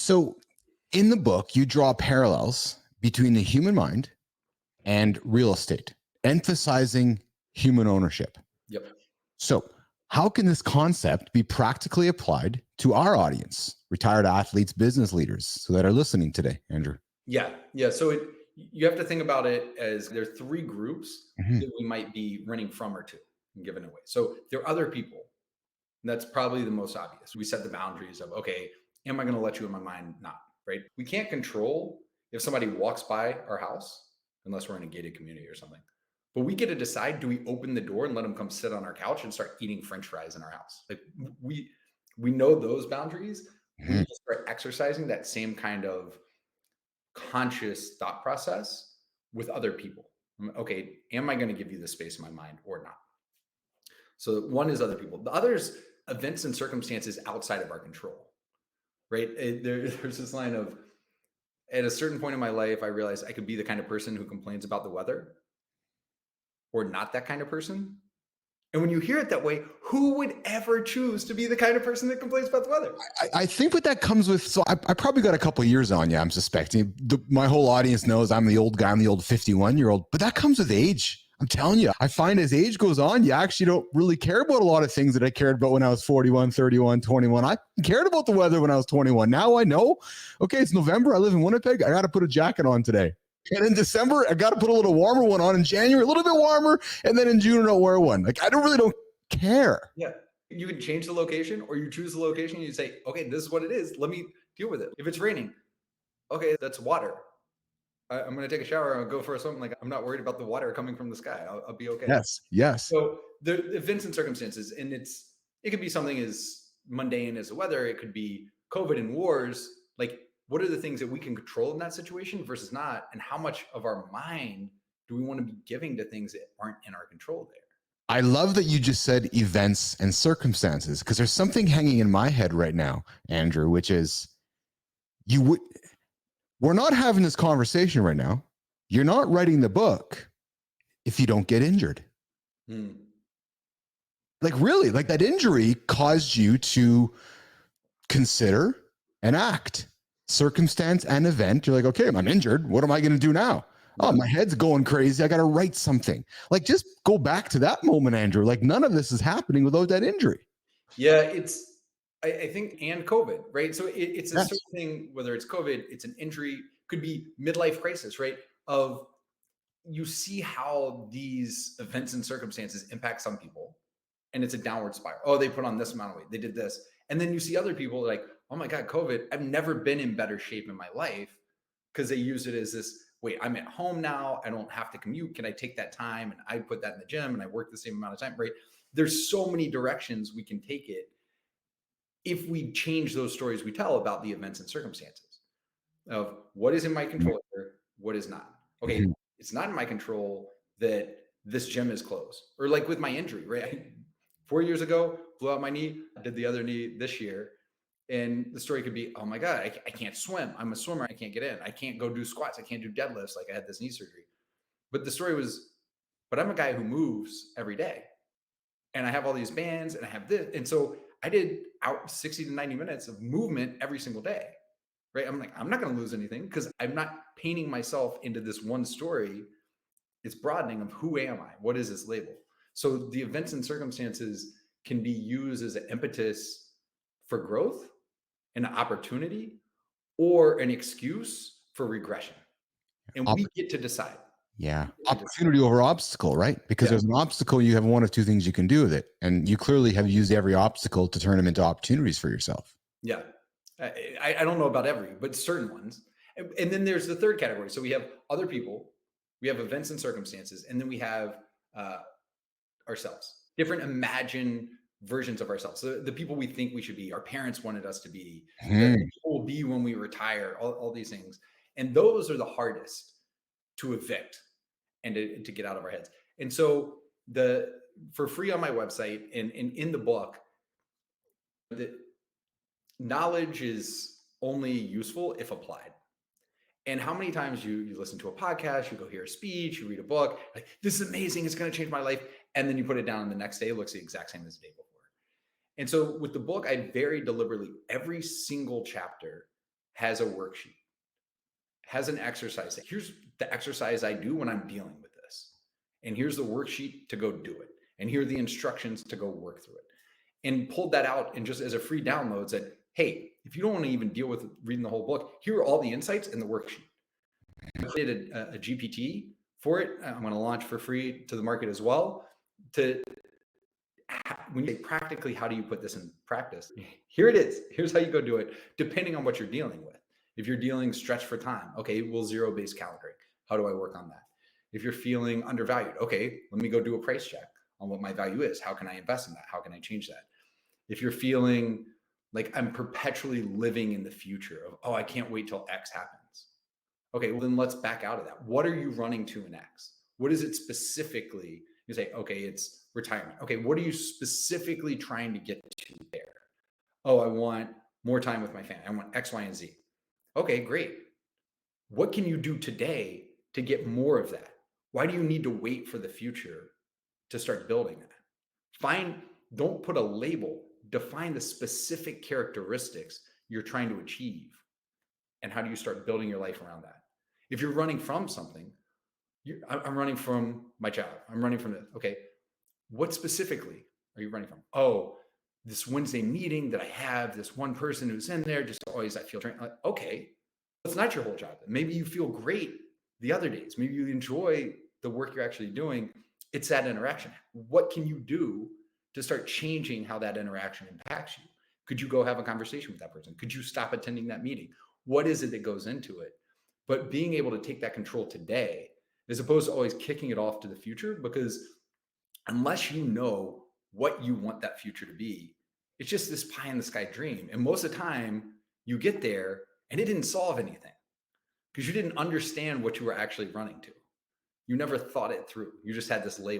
So in the book, you draw parallels between the human mind and real estate, emphasizing human ownership. Yep. So how can this concept be practically applied to our audience, retired athletes, business leaders, so that are listening today, Andrew? Yeah. So you have to think about it as there are three groups that we might be running from or to and giving away. So there are other people. And that's probably the most obvious. We set the boundaries of, okay, am I going to let you in my mind? Not, right? We can't control if somebody walks by our house, unless we're in a gated community or something. But we get to decide, do we open the door and let them come sit on our couch and start eating French fries in our house? Like we know those boundaries. We need to start exercising that same kind of conscious thought process with other people. Okay, am I going to give you the space in my mind or not? So one is other people. The other's events and circumstances outside of our control, right? There's this line of, at a certain point in my life, I realized I could be the kind of person who complains about the weather or not that kind of person. And when you hear it that way, who would ever choose to be the kind of person that complains about the weather? I think what that comes with, so I probably got a couple of years on you, I'm suspecting. My whole audience knows I'm the old guy, I'm the old 51-year-old, but that comes with age. I'm telling you, I find as age goes on, you actually don't really care about a lot of things that I cared about when I was 41, 31, 21. I cared about the weather when I was 21. Now I know, okay, it's November. I live in Winnipeg. I got to put a jacket on today. And in December, I got to put a little warmer one on. In January, a little bit warmer. And then in June, I don't wear one. Like, I don't care. Yeah. You can change the location, or you choose the location and you say, okay, this is what it is. Let me deal with it. If it's raining, okay, that's water. I'm going to take a shower and go for something. Like, I'm not worried about the water coming from the sky. I'll be okay. Yes. So the events and circumstances, and it could be something as mundane as the weather. It could be COVID and wars. Like, what are the things that we can control in that situation versus not? And how much of our mind do we want to be giving to things that aren't in our control there? I love that you just said events and circumstances, because there's something hanging in my head right now, Andrew, which is we're not having this conversation right now. You're not writing the book if you don't get injured. Like, really, like that injury caused you to consider and act. Circumstance and event. You're like, okay, I'm injured. What am I going to do now? Oh, my head's going crazy. I got to write something. Like, just go back to that moment, Andrew. Like, none of this is happening without that injury. Yeah, I think, and COVID, right? So it's a certain thing, whether it's COVID, it's an injury, could be midlife crisis, right? Of you see how these events and circumstances impact some people, and it's a downward spiral. Oh, they put on this amount of weight. They did this. And then you see other people like, oh my God, COVID, I've never been in better shape in my life, because they use it as this, wait, I'm at home now. I don't have to commute. Can I take that time? And I put that in the gym and I work the same amount of time, right? There's so many directions we can take it if we change those stories we tell about the events and circumstances of what is in my control here, what is not. Okay, it's not in my control that this gym is closed. Or like with my injury, right? 4 years ago, blew out my knee, did the other knee this year. And the story could be, oh my God, I can't swim. I'm a swimmer. I can't get in. I can't go do squats. I can't do deadlifts. Like, I had this knee surgery. But the story was, but I'm a guy who moves every day. And I have all these bands and I have this. And so I did out 60 to 90 minutes of movement every single day, right? I'm like, I'm not going to lose anything because I'm not painting myself into this one story. It's broadening of who am I? What is this label? So the events and circumstances can be used as an impetus for growth, an opportunity, or an excuse for regression. And we get to decide. Yeah. Opportunity over obstacle, right? Because there's an obstacle, you have one of two things you can do with it. And you clearly have used every obstacle to turn them into opportunities for yourself. Yeah. I don't know about every, but certain ones. And then there's the third category. So we have other people, we have events and circumstances, and then we have ourselves, different imagined versions of ourselves. So the people we think we should be, our parents wanted us to be, the people will be when we retire, all these things. And those are the hardest to evict and to get out of our heads. And so for free on my website and in the book, the knowledge is only useful if applied. And how many times you listen to a podcast, you go hear a speech, you read a book, like, this is amazing, it's going to change my life. And then you put it down and the next day, it looks the exact same as the day before. And so with the book, I very deliberately, every single chapter has a worksheet, has an exercise. Here's the exercise I do when I'm dealing with this. And here's the worksheet to go do it. And here are the instructions to go work through it. And pulled that out and just as a free download said, hey, if you don't want to even deal with reading the whole book, here are all the insights in the worksheet. I created a GPT for it. I'm going to launch for free to the market as well. When you say practically, how do you put this in practice? Here it is. Here's how you go do it, depending on what you're dealing with. If you're dealing stretched for time, okay, we'll zero-based calendaring. How do I work on that? If you're feeling undervalued, okay, let me go do a price check on what my value is. How can I invest in that? How can I change that? If you're feeling like I'm perpetually living in the future of, oh, I can't wait till X happens. Okay, well then let's back out of that. What are you running to in X? What is it specifically? You say, okay, it's retirement. Okay, what are you specifically trying to get to there? Oh, I want more time with my family. I want X, Y, and Z. Okay, great. What can you do today to get more of that? Why do you need to wait for the future to start building that? Don't put a label, define the specific characteristics you're trying to achieve. And how do you start building your life around that? If you're running from something, I'm running from my job. I'm running from this. Okay, what specifically are you running from? Oh, this Wednesday meeting that I have, this one person who's in there, just always I feel trained. Like, okay, it's not your whole job. Maybe you feel great the other days. Maybe you enjoy the work you're actually doing. It's that interaction. What can you do to start changing how that interaction impacts you? Could you go have a conversation with that person? Could you stop attending that meeting? What is it that goes into it? But being able to take that control today, as opposed to always kicking it off to the future, because unless you know what you want that future to be, it's just this pie in the sky dream. And most of the time you get there and it didn't solve anything because you didn't understand what you were actually running to. You never thought it through. You just had this label.